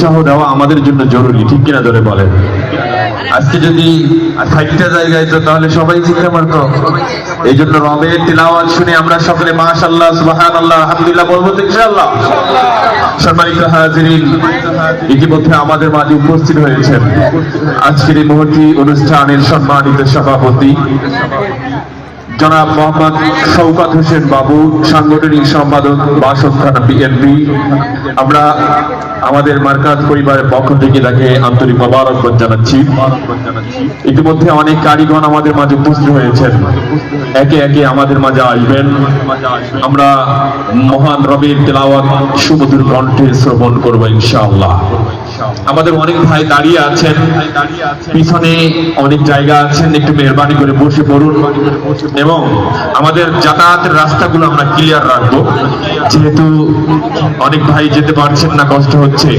উৎসাহ দেওয়া আমাদের জন্য জরুরি, ঠিক কিনা ধরে বলেন? আজকে যদি 60টা জায়গায় তো তাহলে সবাই চিন্তা মারতো। এই জন্য রবের তিলাওয়াত শুনে আমরা সকলে মাশাআল্লাহ সুবহানাল্লাহ আলহামদুলিল্লাহ বলবো তো ইনশাআল্লাহ। সম্মানিত হাজিরিন, ইতিমধ্যে আমাদের মাঝে উপস্থিত হয়েছেন আজকের এই মহতী অনুষ্ঠানের সম্মানিত সভাপতি জনাব মোহাম্মদ শওকত হোসেন বাবু, সাংগঠনিক সম্পাদক বাসদ থানা বিএনপি। আমরা আমাদের মার্কাজ পরিবারের পক্ষ থেকে তাকে আন্তরিক মোবারকবাদ জানাচ্ছি। ইতিমধ্যে অনেক কারিগণ আমাদের মাঝে উপস্থিত হয়েছেন, একে একে আমাদের মাঝে আসবেন। আমরা মহান রবের তেলাওয়াত সুমধুর কণ্ঠে শ্রবণ করবো ইনশাআল্লাহ। আমাদের অনেক ভাই দাঁড়িয়ে আছেন, পিছনে অনেক জায়গা আছেন, একটু মেহরবানি করে বসে পড়ুন এবং আমাদের যাতায়াতের রাস্তাগুলো আমরা ক্লিয়ার রাখবো। যেহেতু অনেক ভাই যেতে পারছেন না, কষ্ট হচ্ছে,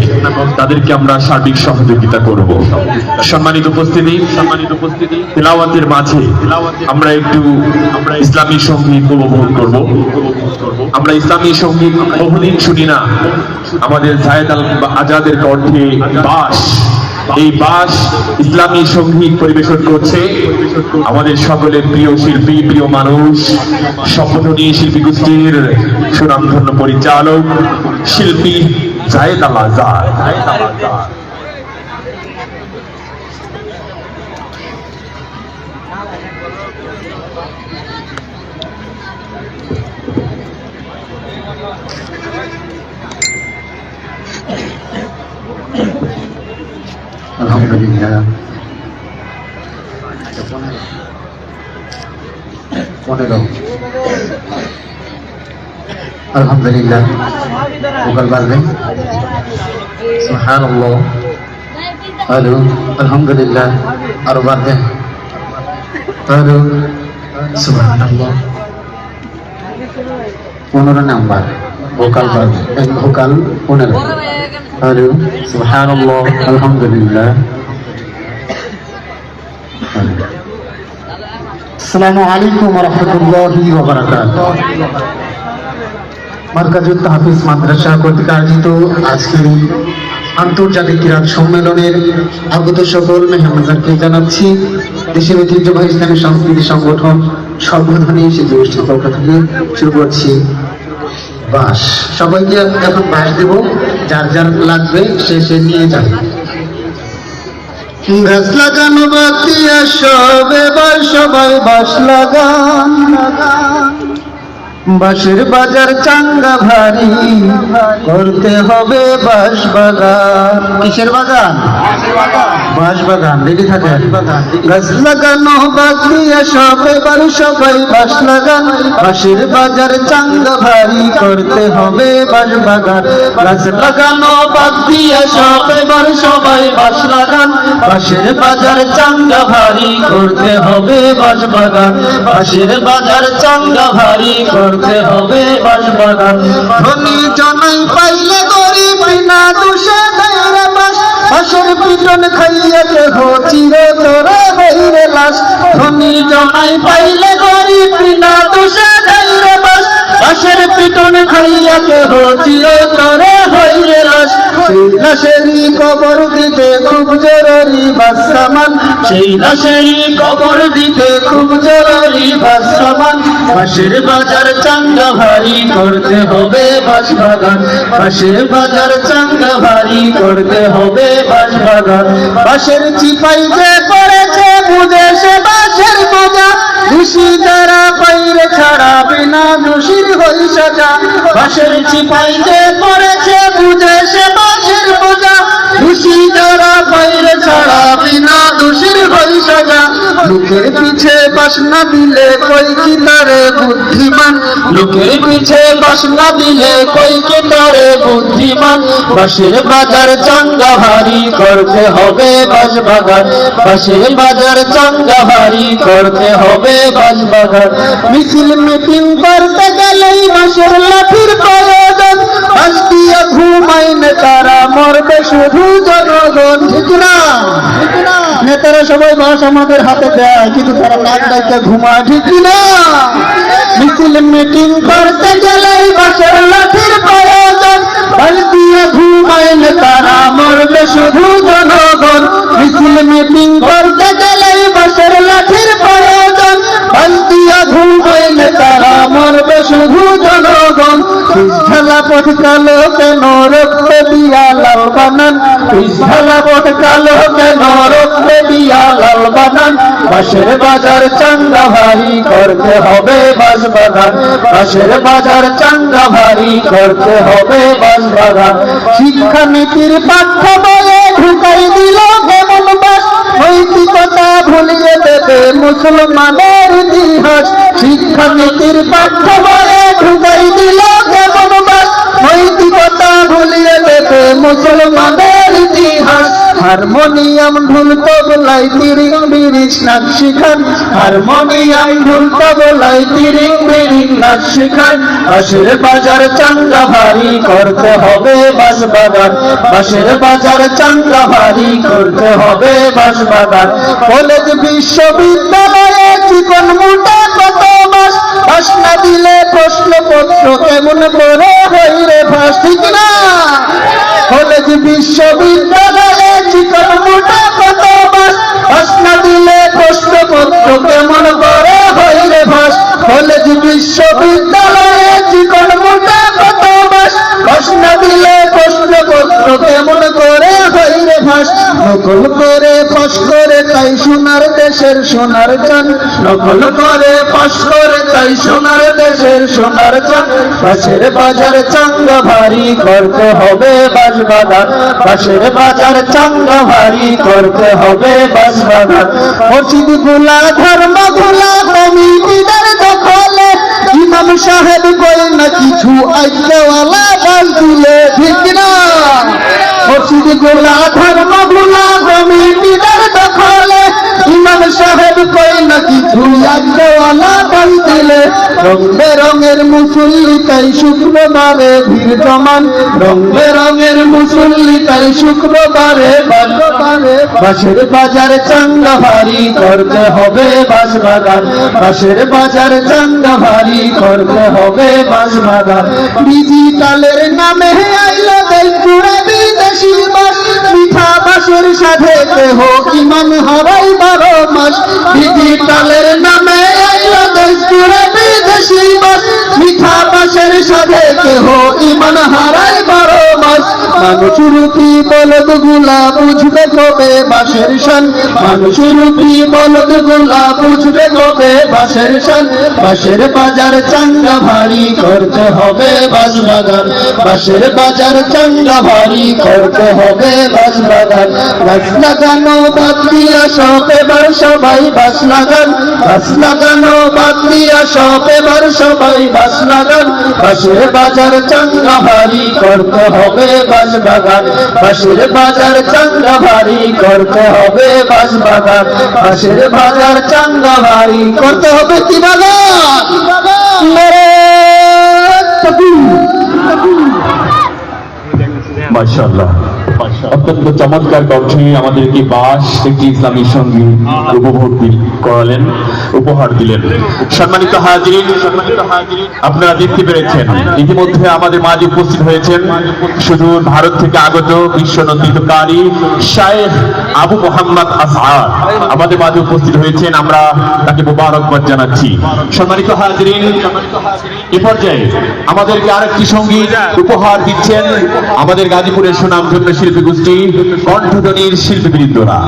তাদেরকে আমরা সার্বিক সহযোগিতা করব। সম্মানিত উপস্থিতি, তেলাওয়াতের মাঝে আমরা একটু ইসলামী সঙ্গীত উপভোগ করব। আমরা ইসলামী সঙ্গীত বহুদিন শুনি না। আমাদের জায়েদ আল আজাদের কণ্ঠে বাস, এই বাস ইসলামী সঙ্গীত পরিবেশন করছে আমাদের সকলের প্রিয় শিল্পী, প্রিয় মানুষ, সম্বোধনী শিল্পী গোষ্ঠীর সুনামধন্য পরিচালক শিল্পী জায়েদ আল আজাদ। আলহামদুলিল্লাহ, আলহামদুলিল্লাহ ভোকাল বাড়বেন। সুবহানাল্লাহ, হ্যালো, আলহামদুলিল্লাহ আরো বাড়বেন। হ্যালো, সুবহানাল্লাহ। 15 নাম্বার ভোকাল বাড়বেন, ভোকাল 15। হ্যালো, সুবহানাল্লাহ, আলহামদুলিল্লাহ। আসসালামু আলাইকুম ওয়া রাহমাতুল্লাহি ওয়া বারাকাতুহু। মার্কাজুত তাহফিজ মাদ্রাসা কর্তৃক আয়োজিত আজকের আন্তর্জাতিক কিরাত সম্মেলনের আগত সকল মেহমানদেরকে জানাচ্ছি দেশের ঐতিহ্যবাহী ইসলামী সংস্কৃতি সংগঠন সর্বধনী শিশু গোষ্ঠীর পক্ষ থেকে শুরু করছি বাস। সবাইকে এখন বাস দেব, যার যার লাগবে সে নিয়ে যাবে। গাছ লাগানো বাতি সব এবার সবাই বাস লাগান, বাঁশের বাজার চাঙ্গা ভারী করতে হবে বাঁশ বাগান। কিসের বাগান? বাঁশ বাগান। রেডি থাকে। গাছ লাগানো বাকি সব এবার সবাই বাঁশ লাগান, বাঁশের বাজার চাঙ্গা ভারী করতে হবে বাঁশ বাগান। গাছ লাগানো বাকি সব এবার সবাই বাঁশ লাগান, বাঁশের বাজার চাঙ্গা ভারী করতে হবে বাঁশ বাগান। বাঁশের বাজার চাঙ্গা ভারী করতে হবে বাঁশ বাগান। ধনী জনাই পাইলে গরিব বিনা দোষে দেয় বাস, বাঁশের পিটন খাইয়া দেহ চির তোরে হইরে লাশ। ধনী জনাই পাইলে গরিব বিনা দোষে দেয় বাস, বাঁশের পিটন খাইয়া দেহ চির তোরে হইরে লাশ। সেই লাশেরই কবর দিতে খুব জরুরি বাস সামান, সেই লাশেরই কবর দিতে খুব জরুরি বাস সামান। বাঁশের বাজার চাঙ্গা ভারী করতে হবে বাঁশ বাগান, বাঁশের বাজার চাঙ্গা ভারী করতে হবে বাঁশ বাগান। বাঁশের চিপাই যে পড়েছে বুঝে সে বাঁশের বোঝা, খুশি যারা বাইরে ছাড়া বিনা দোষীর হই সাজা। বাঁশের চিপাই যে পড়েছে বুঝে সে বাঁশের বোঝা, খুশি যারা বাইরে ছাড়া বিনা দোষীর হই সাজা। লোকের পিছে বাস না দিলে কই কি তারে বুদ্ধিমান, লোকের পিছে বাস না দিলে কই কি তারে বুদ্ধিমান। বাঁশের বাজার চাঙ্গা ভারী করতে হবে বাঁশ বাগান, বাঁশের বাজার চাঙ্গা ভারী করতে হবে বাঁশ বাগান। মিছিল মিটিং করতে গেলেই বাঁশের লাঠির প্রয়োজন, বাঁশ দিয়া ঘুমাই নেতারা মরবে শুধু জনগণ। ঠিক না? নেতারা সবাই বাঁশ আমাদের হাতে দেয়, কিন্তু তারা নাক ডাইতে ঘুমায়। ঠিক না? মিছিল মিটিং করতে গেলেই বাঁশের লাঠির প্রয়োজন, বালতিয়া ঘুমায় নেতারা মরবে শুধু জনগণ মিছিল মিটিং করতে গেলেই বাঁশের লাঠির প্রয়োজন বালতিয়া ঘুমায় নেতারা মরবে শুধু জনগণ ঢালা পথ কালো কেন রক্তে দিয়া লাল বানান ঢালা পথ কালো কেন রক্তে দিয়া লাল বানান বাঁশের বাজার চাঙ্গা ভারী করতে হবে বাঁশবাগান বাঁশের বাজার চাঙ্গা ভারী করতে হবে বাঁশবাগান শিক্ষানীতির পাঠ্য বইয়ে ঢুকাই দিল কেমন বাস নৈতিকতা ভুলিয়ে দেবে মুসলমানের ইতিহাস শিক্ষানীতির পাঠ্য বইয়ে ঢুকাই দিল কেমন বাস নৈতিকতা ভুলিয়ে দেবে মুসলমানের ইতিহাস হারমোনিয়াম ঢোল তবলাই তিরিং বিরিং নাচ শিখান হারমোনিয়াম ঢোল তবলাই তিরিং বিরিং নাচ শিখান বাঁশের বাজার চাঙ্গা ভারী করতে হবে বাঁশবাগান বাঁশের বাজার চাঙ্গা ভারী করতে হবে বাঁশবাগান কলেজ বিশ্ববিদ্যালয়ে চিকন মোটা কত মাস বাস না দিলে প্রশ্নপত্র কেমন করে হইরে ফাঁস ঠিক না কলেজ বিশ্ববিদ্যালয়ে চিকন মোটা কত মাস বাস না দিলে প্রশ্নপত্র কেমন করে হইরে ফাঁস কলেজ বিশ্ববিদ্যালয়ে চিকন মোটা কত মাস বাস না দিলে প্রশ্নপত্র কেমন করে হইরে ফাঁস নকল করে ফাঁস করে তাই সোনার দেশের সোনার চান নকল করে ফাঁস করে তাই সোনার দেশের সোনার চান বাঁশের বাজার চাঙ্গা ভারী করতে হবে বাঁশবাগান বাঁশের বাজার চাঙ্গা ভারী করতে হবে বাঁশবাগান মসজিদ গুলা ধর্ম গুলা কমিটিদের দখলে ইমাম সাহেব বলে না কিছু আজ্ঞাওয়ালা বাস দিলে ঠিক না মসজিদ গুলা ধর্ম গুলা কমিটিদের দখলে ইমাম সাহেব কই না কিছু আজ্ঞাওয়ালা বাস দিলে রং বেরঙের মুসল্লি তাই শুক্রবারে ভিড় জমান রং বেরঙের মুসল্লি তাই শুক্রবারে বাঁশের বাজার চাঙ্গা ভারী করতে হবে বাঁশবাগান বাঁশের বাজার চাঙ্গা ভারী করতে হবে বাঁশবাগান ডিজিটালের নামে আইলো দেশজুড়ে বিদেশি বাস মিঠা বাঁশের সাথে দেহ ইমান হারাই 12 মাস ডিজিটালের নামে আইলো দেশজুড়ে বিদেশি বাস মিঠা বাঁশের সাথে দেহ ইমান হারাই 12 মাস মানুষ রূপী বলদ গুলা বুঝবে কবে বাঁশের শান মানুষ রূপী বলদ গুলা বুঝবে কবে বাঁশের শান বাঁশের বাজার চাঙ্গা ভারী করতে হবে বাঁশবাগান বাঁশের বাজার চাঙ্গা ভারী করতে হবে বাঁশবাগান গাছ লাগানো বাদ দিয়া সব এবার সবাই বাস লাগান গাছ লাগানো বাদ দিয়া সব এবার সবাই বাস লাগান বাঁশের বাজার চাঙ্গা ভারী করতে হবে বাঁশবাগান বাঁশের বাজার চাঙ্গা ভারী করতে হবে বাঁশবাগান বাঁশের বাজার চাঙ্গা ভারী করতে হবে কি বাগান মাশাআল্লাহ অত্যন্ত চমৎকার কণ্ঠে আমাদেরকে বাস একটি ইসলামী সঙ্গীত উপভোগ করালেন উপহার দিলেন সম্মানিত হাজিরিন আপনারা দেখতে পেরেছেন ইতিমধ্যে আমাদের মাঝে উপস্থিত হয়েছেন সুদূর ভারত থেকে আগত বিশ্ব নন্দিতকারী শায়েখ আবু মোহাম্মদ আসআদ আমাদের মাঝে উপস্থিত হয়েছেন আমরা তাকে মোবারকবাদ জানাচ্ছি সম্মানিত হাজিরিন এ পর্যায়ে আমাদেরকে আরেকটি সঙ্গীত উপহার দিচ্ছেন আমাদের গাজীপুরের সুনামধন্য শিল্পী গোষ্ঠী কণ্ঠধ্বনির শিল্পীবৃন্দরা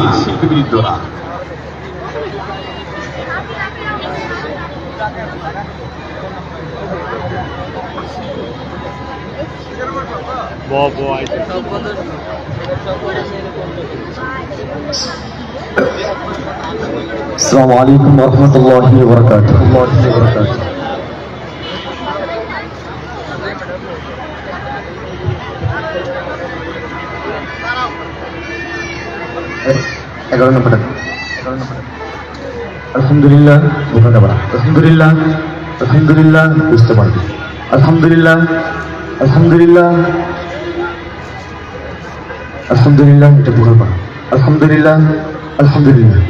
আসসালামু আলাইকুম ওয়া রাহমাতুল্লাহি ওয়া বারাকাতুহু আলহামদুলিল্লাহ আলহামদুলিল্লাহ আলহামদুলিল্লাহ বুঝতে পারবে আলহামদুলিল্লাহ আলহামদুলিল্লাহ আলহামদুলিল্লাহ এটা বুঝতে পারবে আলহামদুলিল্লাহ আলহামদুলিল্লাহ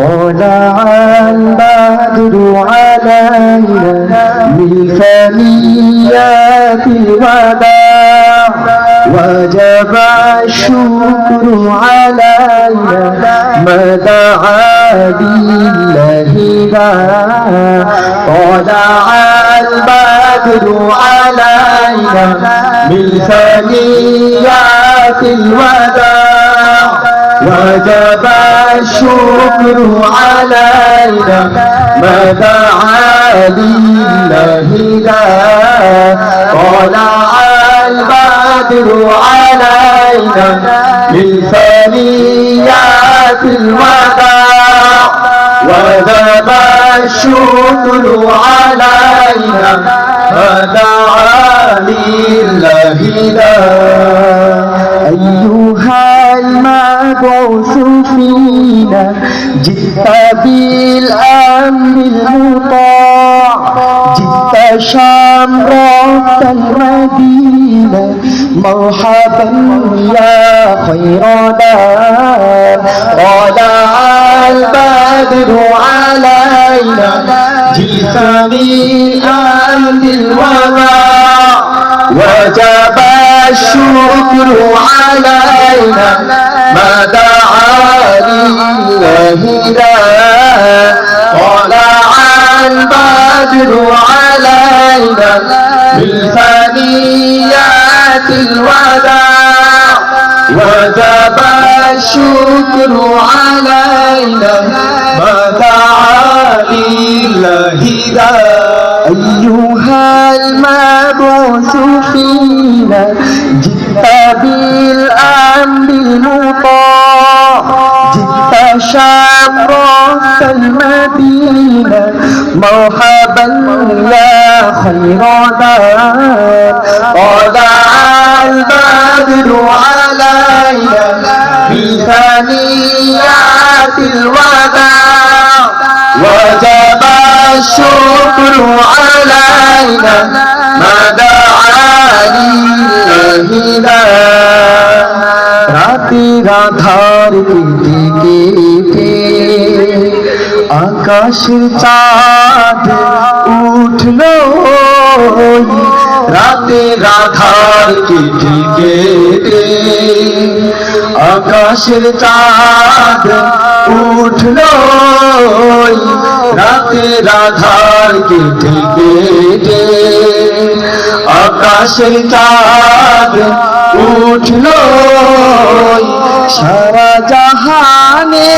ও طلع البدر علينا من ثنيات الوداع وجب الشكر علينا ما دعا بالله طلع البدر علينا من ثنيات الوداع وجب الشكر علينا ما دعا لله طلع البدر علينا من ثنيات الوداع وجب الشكر علينا ما دعا لله أيها المبعوث فينا جئت بالأمر المطاع جئت شمرة المدينة مرحبا يا خير دار طلع البدر علينا جئت بالأمر الوضاع وجب الشكر علينا ما دعا لله طلع البدر علينا من ثنيات الوداع وجب الشكر علينا ما دعا لله أيها المبعوث فينا جئت بالأمر المطاع جئت شمرة المدينة مرحبا يا خير دار طلع البدر علينا في ثنيات الوداع وجب الشكر علينا ما دعا لله রাতে রাধার কেটে কেটে আকাশের চাঁদ উঠলো রাতে রাধার কেটে কেটে আকাশের চাঁদ উঠলো রাতে রাধার কেটে কেটে আকাশের চাঁদ উঠলো সারা জাহানে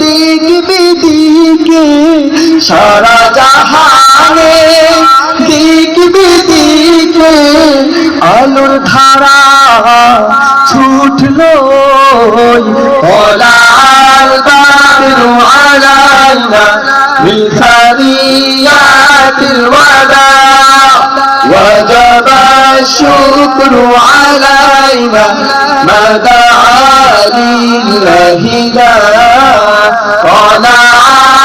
দিক বিদিকে সারা জাহানে দিক বিদিকে আলোর ধারা ছুটলো ওলাল বাদরু আলাইনা মিন সারিয়াতিল ওয়াদা وجب الشكر علينا ما دعا لله طلع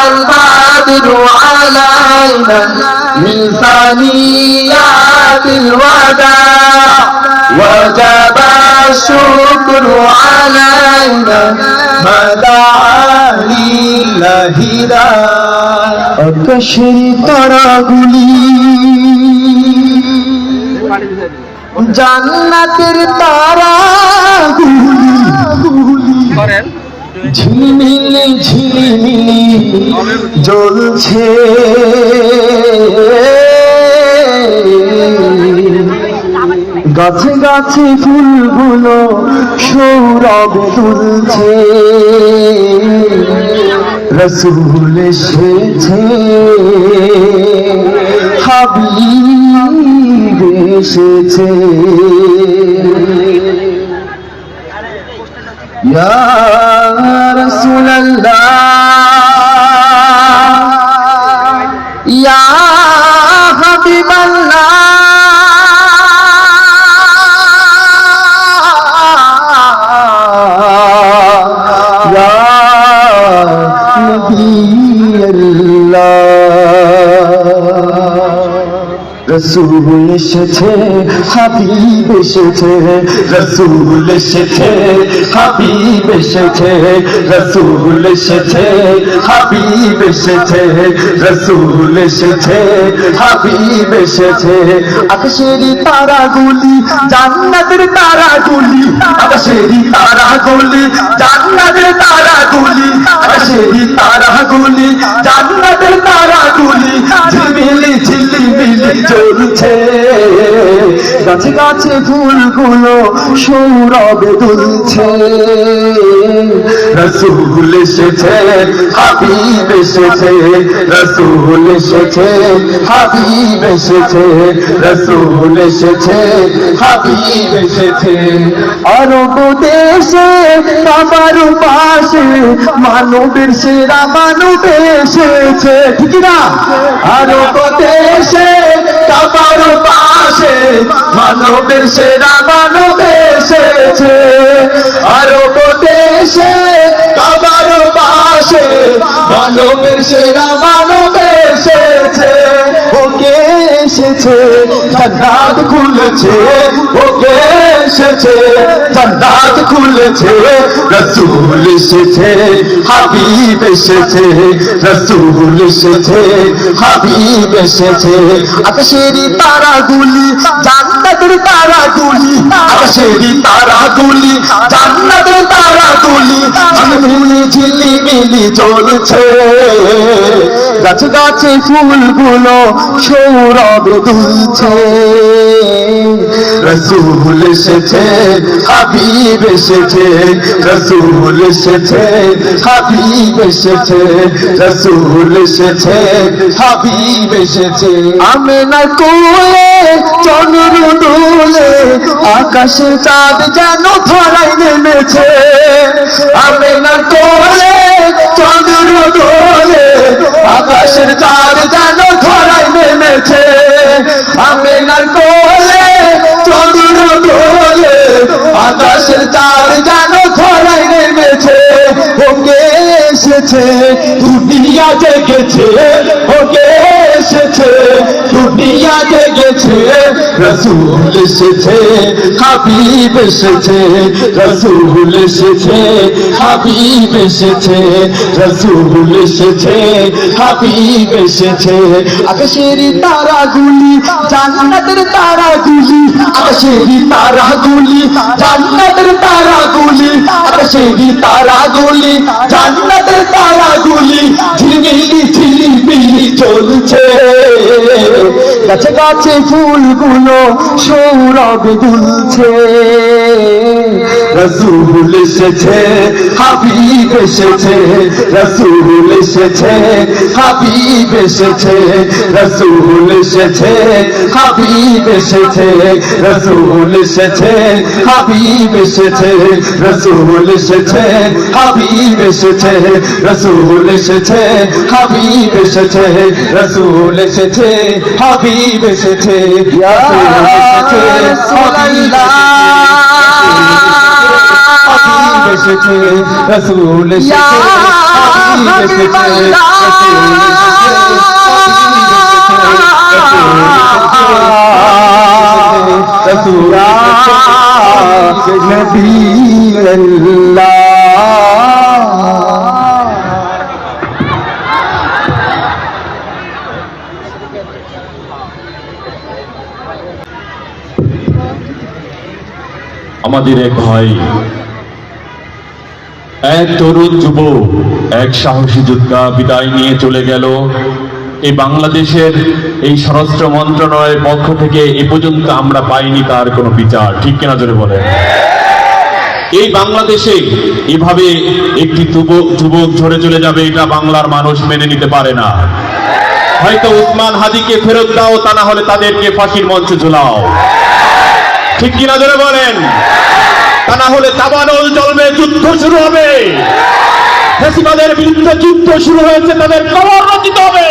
البدر علينا من ثنيات الوداع وجب الشكر علينا ما دعا لله আকাশের তারাগুলি জান্নাতের তারাগুলি ঝিলিমিলি ঝিলিমিলি জ্বলছে গাছে গাছে ফুলগুলো সৌরভ তুলছে রসুল এসেছে হাবিব এসেছে ইয়া রাসূলুল্লাহ ইয়া হাবিবাল্লাহ রসুল এসেছে, হাবিব এসেছে, রসুল এসেছে, হাবিব এসেছে, রসুল এসেছে, হাবিব এসেছে, রসুল এসেছে, হাবিব এসেছে। আকাশেরই তারাগুলি জান্নাতের তারাগুলি, আকাশেরই তারাগুলি জান্নাতের তারাগুলি, আকাশেরই তারাগুলি জান্নাতের তারাগুলি ঝিলমিলি ঝিলমিলি জ্বলছে। গাছে গাছে ফুলগুলো সৌরভে দুলছে। রসুল এসেছে, হাবিব এসেছে, রসুল এসেছে, হাবিব এসেছে, রসুল এসেছে, হাবিব এসেছে। আরব দেশে বাবার পাশে মানবের সেরা মানব এসেছে, ঠিক না? আরব দেশে বাবার পাশে মানবের সেরা মানব এসেছে। আরব দেশে বাবার পাশে মানবের সেরা মানব এসেছে। ওকে এসেছে জান্নাত খুলেছে, ওকে এসেছে জান্নাত খুলেছে। রসুল এসেছে, হাবিব এসেছে, রসুল এসেছে, হাবিব এসেছে। আকাশেরই তারাগুলি জান্নাতের তারাগুলি, আকাশেরই তারাগুলি জান্নাতের তারাগুলি ঝিলমিলি ঝিলমিলি জ্বলছে। গাছে গাছে ফুলগুলো সৌরভে দুলছে। রসুল এসেছে, হাবিব এসেছে, রসুল এসেছে, হাবিব এসেছে, রসুল এসেছে, হাবিব এসেছে। আমেনার কোলে চন্দ্র দোলে, আকাশে চাঁদ যেন ধরাই নেমেছে। আমেনার কোলে চন্দ্র দোলে, আকাশের চাঁদ যেন ধরাই নেমেছে। আমেনার কোলে চন্দ্র দোলে, আকাশের চাঁদ যেন ধরাই নেমেছে। ওকে এসেছে দুনিয়া জেগেছে, ওকে এসেছে দুনিয়া জেগেছে। রসুল এসেছে, হাবিব এসেছে, রসুল এসেছে, হাবিব এসেছে, রসুল এসেছে, হাবিব এসেছে। আকাশেরই তারাগুলি জান্নাতের তারাগুলি, আকাশেরই তারাগুলি জান্নাতের তারাগুলি, আকাশেরই তারাগুলি জান্নাতের তারাগুলি ঝিলমিলি ঝিলমিলি জ্বলছে। গাছে গাছে ফুলগুলো সৌরভে দুলছে। রসুল এসেছে, হাবিব এসেছে, রসুল এসেছে, হাবিব এসেছে, রসুল এসেছে, হাবিব এসেছে, রসুল এসেছে, হাবিব এসেছে, রসুল এসেছে, হাবিব এসেছে, রসুল এসেছে, হাবিব এসেছে, রসুল এসেছে, হাবিব এসেছে, হাবিব এসেছে, রসুল এসেছে, হাবিব এসেছে, আমাদের এক ভাই, এক তরুণ যুবক, এক সাহসী যোদ্ধা বিদায় নিয়ে চলে গেল। এই বাংলাদেশের এই স্বরাষ্ট্র মন্ত্রণালয়ের পক্ষ থেকে এ পর্যন্ত আমরা পাইনি তার কোনো বিচার, ঠিক কিনা জোরে বলেন? এই বাংলাদেশে এভাবে একটি যুবক ঝরে চলে যাবে, এটা বাংলার মানুষ মেনে নিতে পারে না। হয়তো উসমান হাদিকে ফেরত দাও, তা না হলে তাদেরকে ফাঁসির মঞ্চে ঝুলাও, ঠিক কিনা জোরে বলেন? তা না হলে দাবানল চলবে, যুদ্ধ শুরু হবে। ফ্যাসিবাদের বিরুদ্ধে যুদ্ধ শুরু হয়েছে, তাদের কবর রচিত হবে।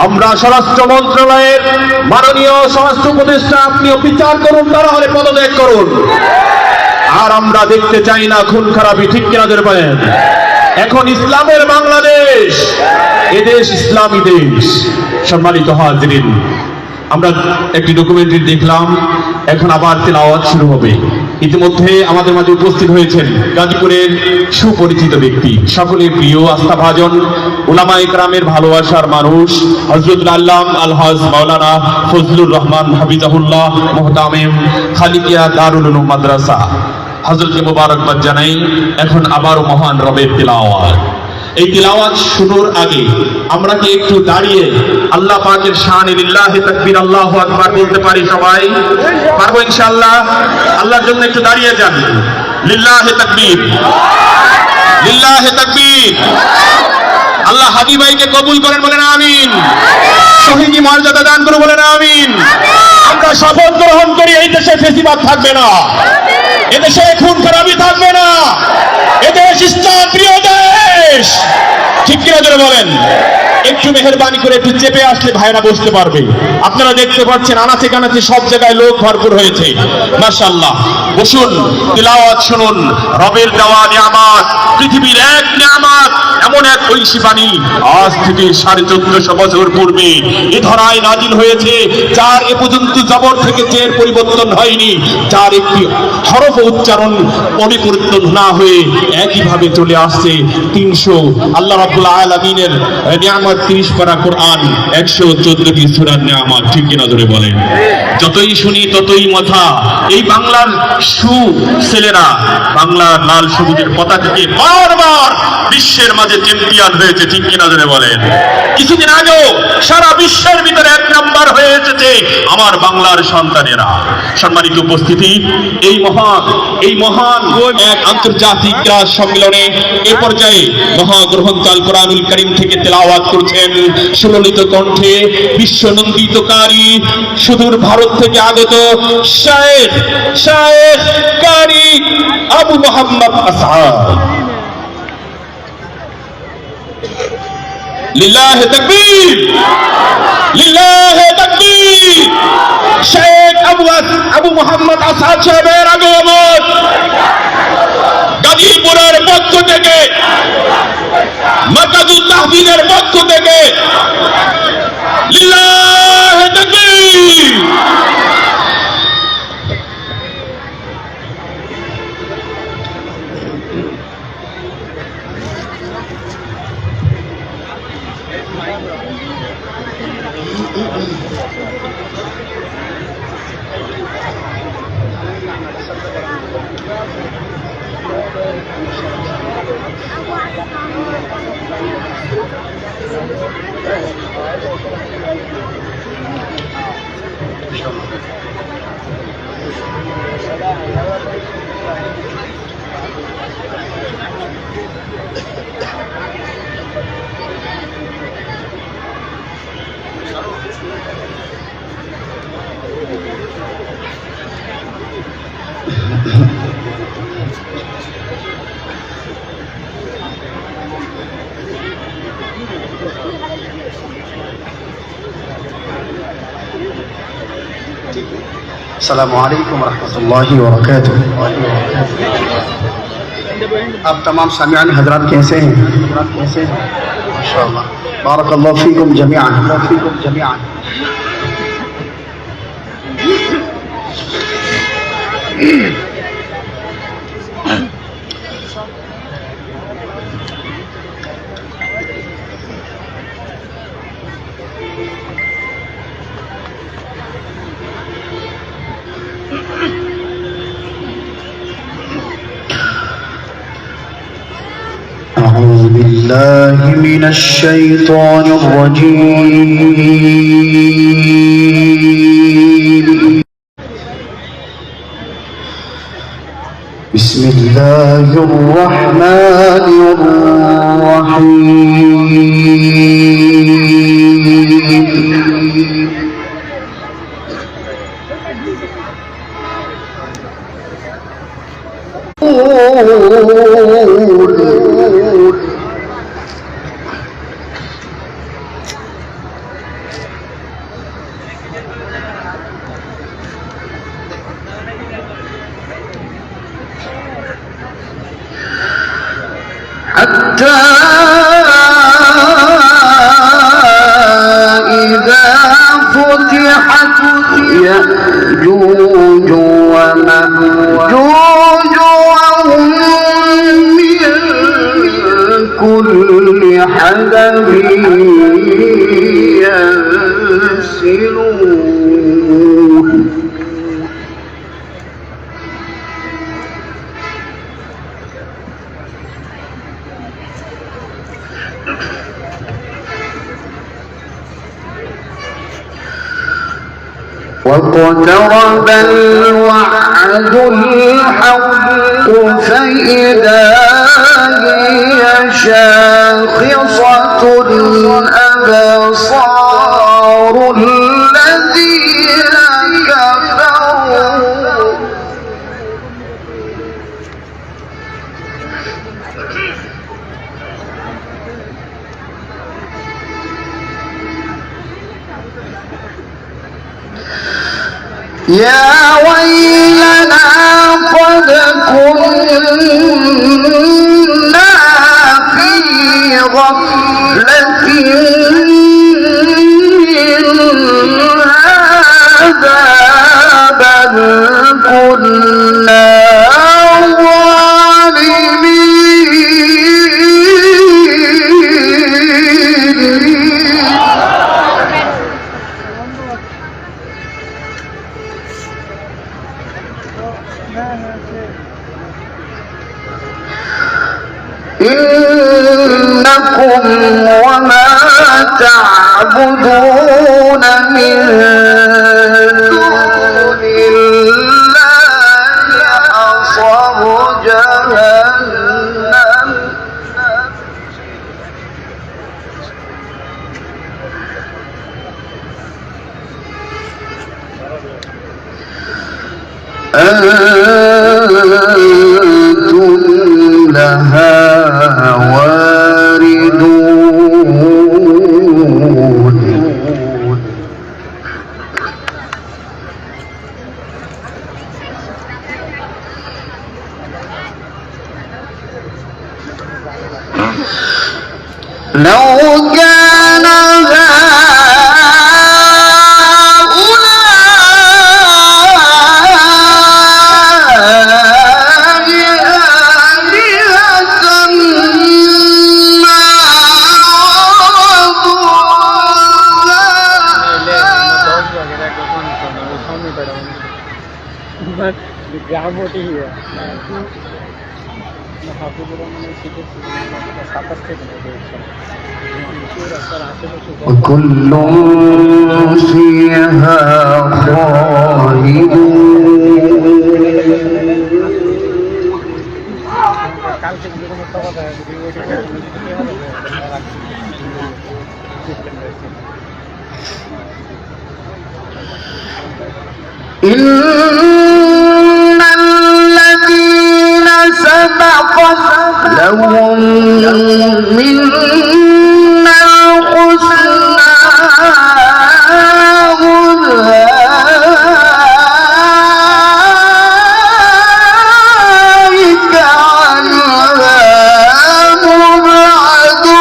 আমরা স্বরাষ্ট্র মন্ত্রণালয়ের মাননীয় স্বরাষ্ট্র উপদেষ্টা, আপনিও বিচার করুন, তা না হলে পদত্যাগ করুন। আর আমরা দেখতে চাই না খুন খারাপি, ঠিক কিনা জোরে বলেন? এখন ইসলামের বাংলাদেশ, এদেশ ইসলামী দেশ। সম্মানিত হাজিরিন, আমরা একটি ডকুমেন্টারি দেখলাম, এখন আবার তেলাওয়াত শুরু হবে। ইতিমধ্যে আমাদের মাঝে উপস্থিত হয়েছেন গাজীপুরের সুপরিচিত ব্যক্তি, সকলের প্রিয় আস্থাভাজন, উলামা ইকরামের ভালোবাসার মানুষ, হযরত আল্লাম আলহাজ মাওলানা ফজলুর রহমান হাফিজাহুল্লাহ মুহতামিম খালিকিয়া দারুল উলুম মাদ্রাসা। হযরতকে মোবারকবাদ জানাই। এখন আবারও মহান রবের তেলাওয়াত। এই তেলাওয়াত শুরুর আগে আমরা কি একটু দাঁড়িয়ে আল্লাহ পাকের শানে লিল্লাহি তাকবীর আল্লাহু আকবার বলতে পারি? সবাই পারবো ইনশাআল্লাহ? আল্লাহর জন্য একটু দাঁড়িয়ে যান। লিল্লাহি তাকবীর, লিল্লাহি তাকবীর। আল্লাহ হাবিব ভাইকে কবুল করেন, বলেন আমিন। শহীদি মর্যাদা দান করে, বলেন আমিন। আমরা শপথ গ্রহণ করি এই দেশে ফেসিবাদ থাকবে না, এদেশে খুন খারাপি থাকবে না, এদেশ ইসলাম প্রিয় দেশ। ঠিক কিনা জোরে বলেন? একটু মেহেরবানি করে একটু চেপে আসলে ভাইরা বসতে পারবে। আপনারা দেখতে পাচ্ছেন আনাচে কানাচে সব জায়গায় লোক ভরপুর হয়েছে। মাশাআল্লাহ, বসুন, তিলাওয়াত শুনুন। রবের দেওয়া নিয়ামত, পৃথিবীর এক নিয়ামত, এমন এক ঐশী বাণী আজ থেকে 1450 বছর পূর্বে এ ধরায় নাজিল হয়েছে, যার এ পর্যন্ত জবর থেকে চের পরিবর্তন হয়নি, যার একটি হরফ উচ্চারণ পরিবর্তন না হয়ে একইভাবে চলে আসছে। 300 আল্লাহ রাব্বুল আলামিনের নিয়ামত, 30 পারা কোরআন, 114টি সূরার নিয়ামত। ঠিক কিনা জোরে বলেন? যতই শুনি ততই মাথা। এই বাংলার ছেলেরা বাংলার লাল সবুজের পতাকাকে বারবার বিশ্বের মাঝে চ্যাম্পিয়ন হয়েছে। ঠিক কিনা জোরে বলেন? কিছুদিন আগেও সারা বিশ্বের ভিতরে 1 নাম্বার হয়ে এসেছে আমার বাংলার সন্তানেরা। সম্মানিত উপস্থিতি, এই মহান এক আন্তর্জাতিক ক্লাস সম্মেলনে এ পর্যায়ে মহাগ্রন্থ আল কোরআনুল কারীম থেকে তেলাওয়াত করছেন সুললিত কণ্ঠে বিশ্বনন্দিতকারী সুদূর ভারত থেকে আগত শায়েখ কারি আবু মুহাম্মদ আসআদ। লিল্লাহি তাকবীর, লিল্লাহি তাকবীর। শেখ আবু মুহাম্মদ আসআদ সাহেবের আগমন গাজীপুরের পক্ষ থেকে, মারকাজুত তাহফিজের পক্ষ থেকে। লিল্লাহি তাকবীর। अस्सलामु अलैकुम रहमतुल्लाहि व बरकातुहू। आप तमाम सामियान हजरात कैसे हैं? माशाअल्लाह, बारकल्लाहु फीकुम जमीअन। أعوذ بالله من الشيطان الرجيم. بسم الله الرحمن الرحيم. حتى إذا فتح الفاتحة يأجوج ومأجوج وهم من كل حدب ينسلون واقترب الوعد الحق فإذا هي شاخصة أبصار الذين كفروا يا ويلنا قد كنا في غفلة من هذا بل كنا إنكم وما تعبدون من دون الله حصب جهنم أنتم لها واردون لو كان وكل فيها إن الذين سبقت لهم منا الحسنى أولئك عنها مبعدون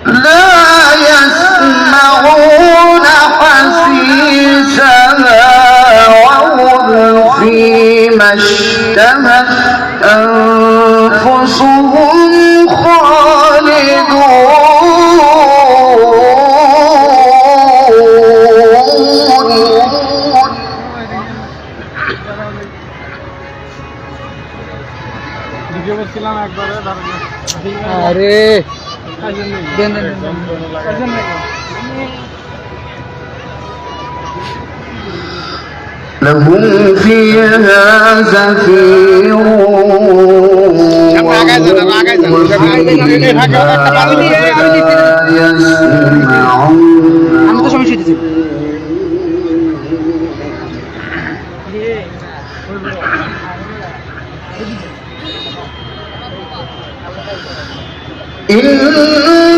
لا يسمعون حسيسها وهم فيما اشتهت أنفسهم خالدون अरे لهم فيها زفير وفيها لا يسمعون إن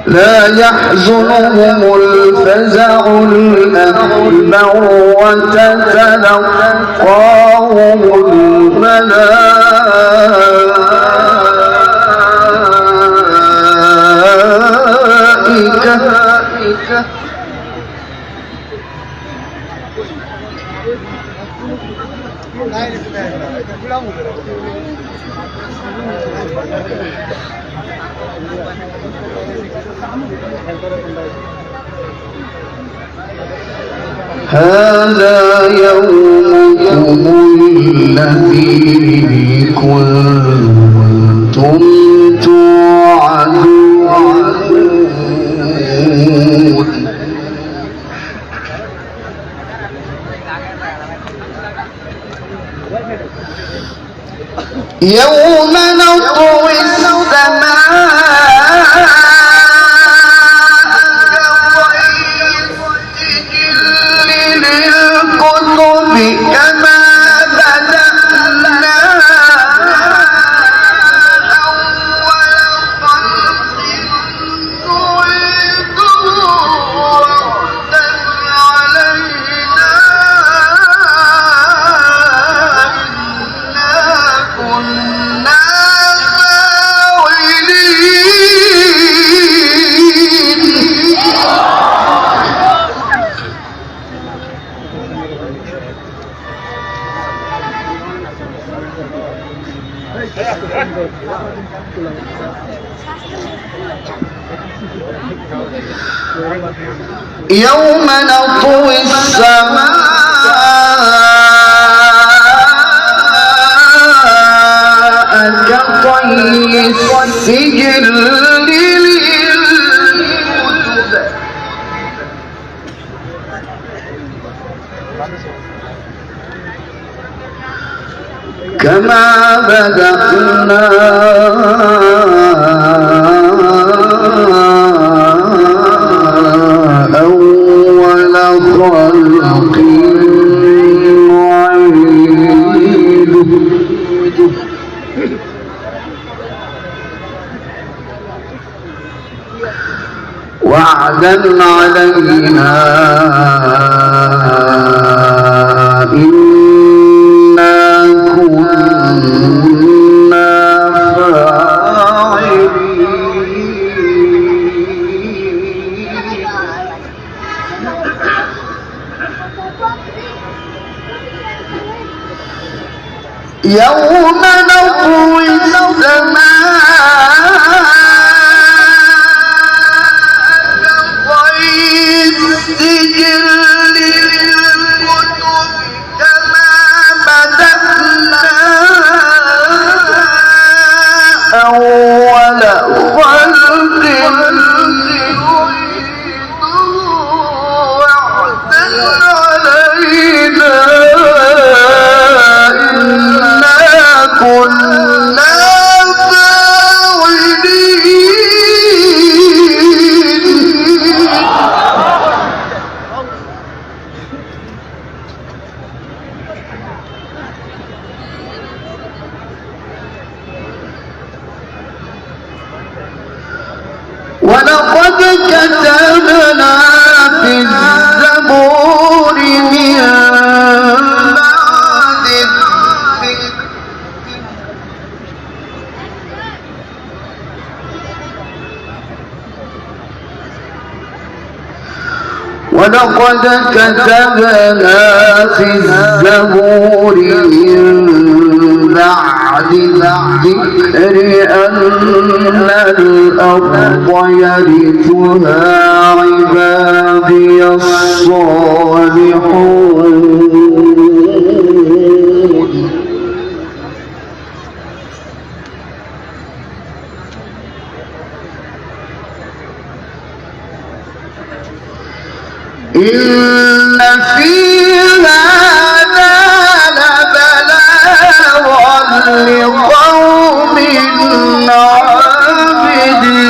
لا يحزنهم الفزع الأكبر وتتلقاهم الملائكة هذا يومكم الذي كنتم توعدون يوم نطوي السماء للكتب كما بدأنا أول خلق نعيده وعدا علينا إنا كنا يوم نطوي السماء كطي السجل للكتب كما بدأنا أول خلق نعيده وعدا علينا إنا كنا يوم نطوي السماء كطي السجل للكتب كما بدأنا أول خلق نعيده وعدا علينا كنا ولقد كتبنا في الزبور من بعد الذكر ولقد كتبنا في الزبور من بعد الذكر أن الأرض يرثها عبادي الصالحون إن في هذا لبلاغا لقوم عابدين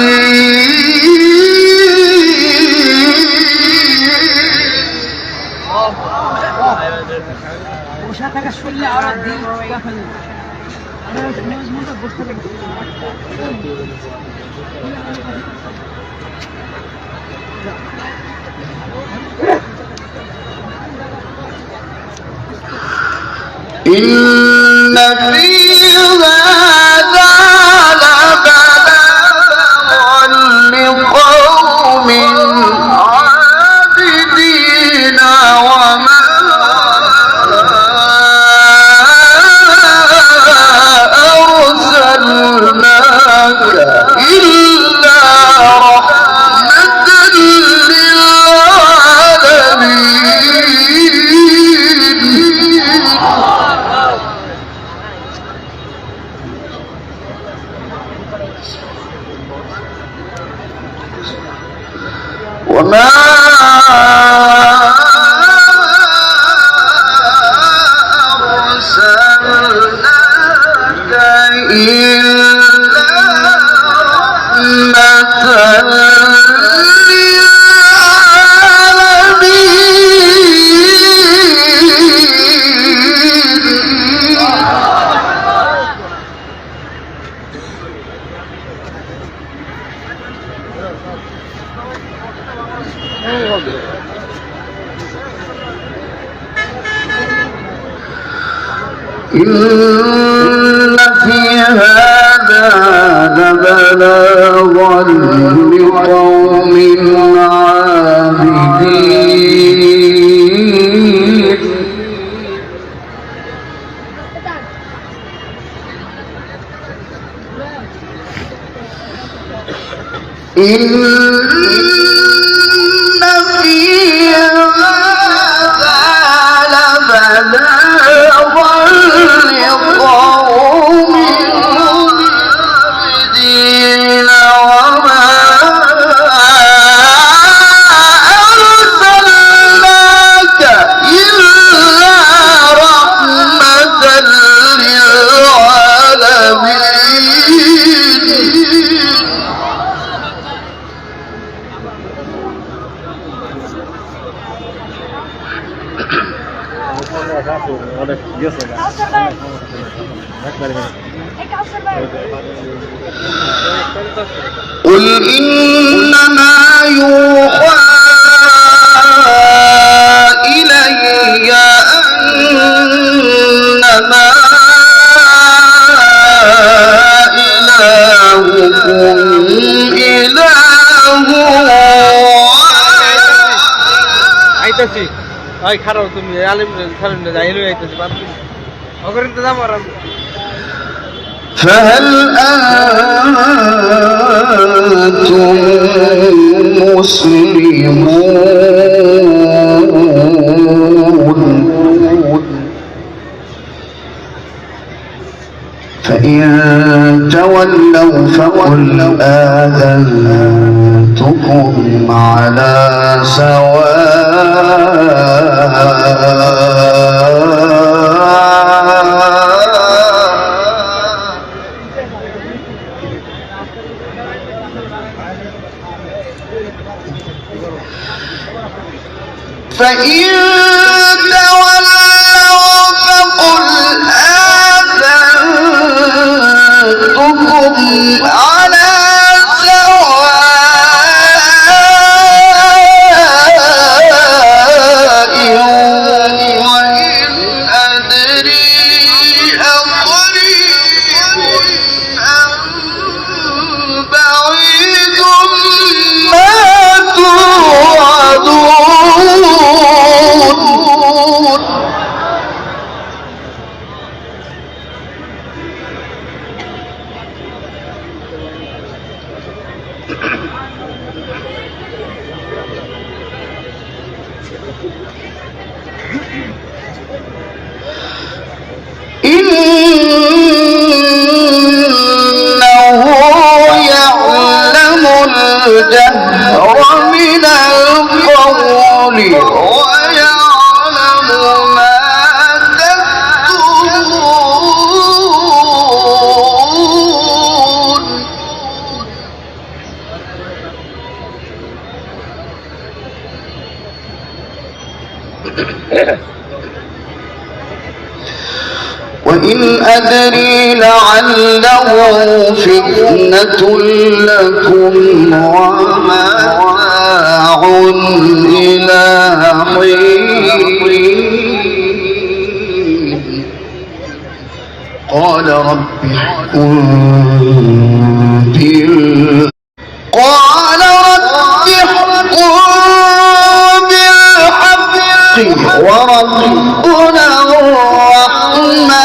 إن في هذا لبلاغا لقوم عابدين وما أرسلناك إلا رحمة للعالمين. وما أرسلناك إلا رحمة إن في هذا لبلاغا لقوم عابدين. إن في هذا لبلاغا لقوم عابدين وما أرسلناك إلا رحمة للعالمين. قل إنما يوحى إلي أنما إلهكم إله আইতাছি ওই খারাপ তুমি আলিম খারাপ না যাইলো আইতাছি পারবি ওগর ইন্তজাম করাম فهل أنتم مسلمون؟ فإن تولوا فقل آذنتكم على فإن تولوا فقل آذنتكم على سواء وإن أدري أقريب أم بعيد ما توعدون. إنه يعلم الجهر من القول ويعلم ما تكتمون. وإن أدري لعله فتنة لكم ومتاع إلى حين قال رب احكم قال رب احكم بالحق وربنا الرحمن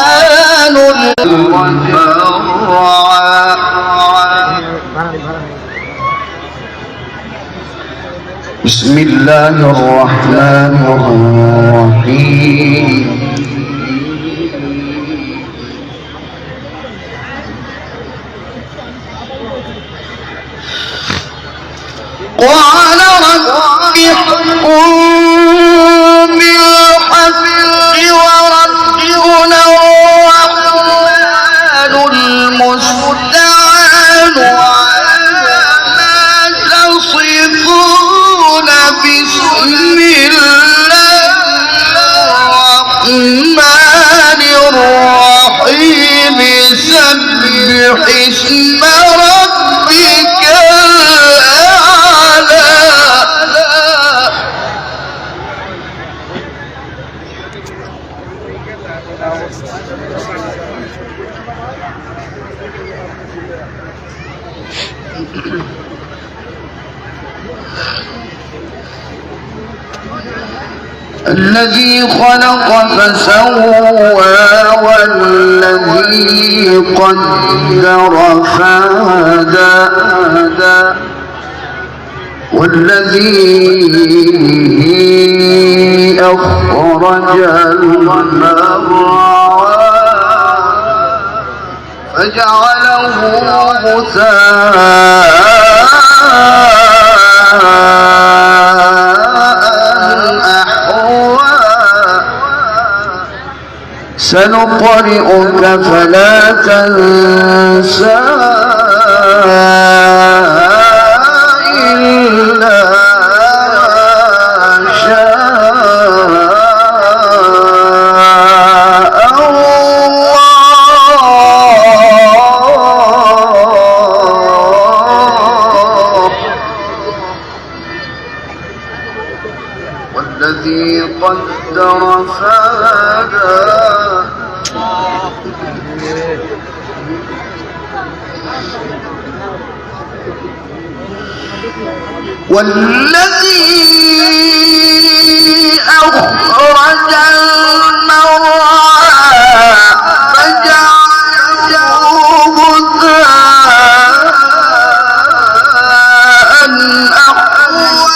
بسم الله الرحمن الرحيم قال رب احكم بالحق وربنا الرحمن المستعان على ما تصفون بسم الله الرحمن الرحيم سبح اسم ربك الذي خلق فسوى والذي قدر فهدى والذي أخرج المرعى فجعله غثاء سنقرئك فلا تنسى إلا ما شاء الله والذي قدر فهدى والذي أخرج المرعى فجعله غثاء أحوى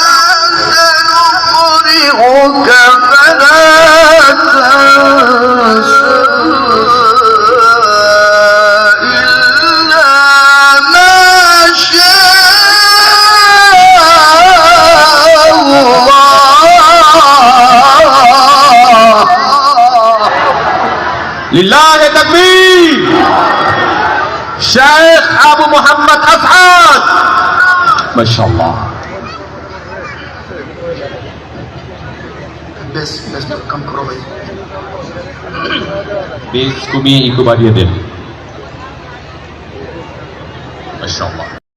سنقرئك فلا تنسى لله تكبير شيخ ابو محمد اسعد ما شاء الله বেশ কাম করো ভাই বেশ কমিয়ে একটু বাড়িয়ে দেন ما شاء الله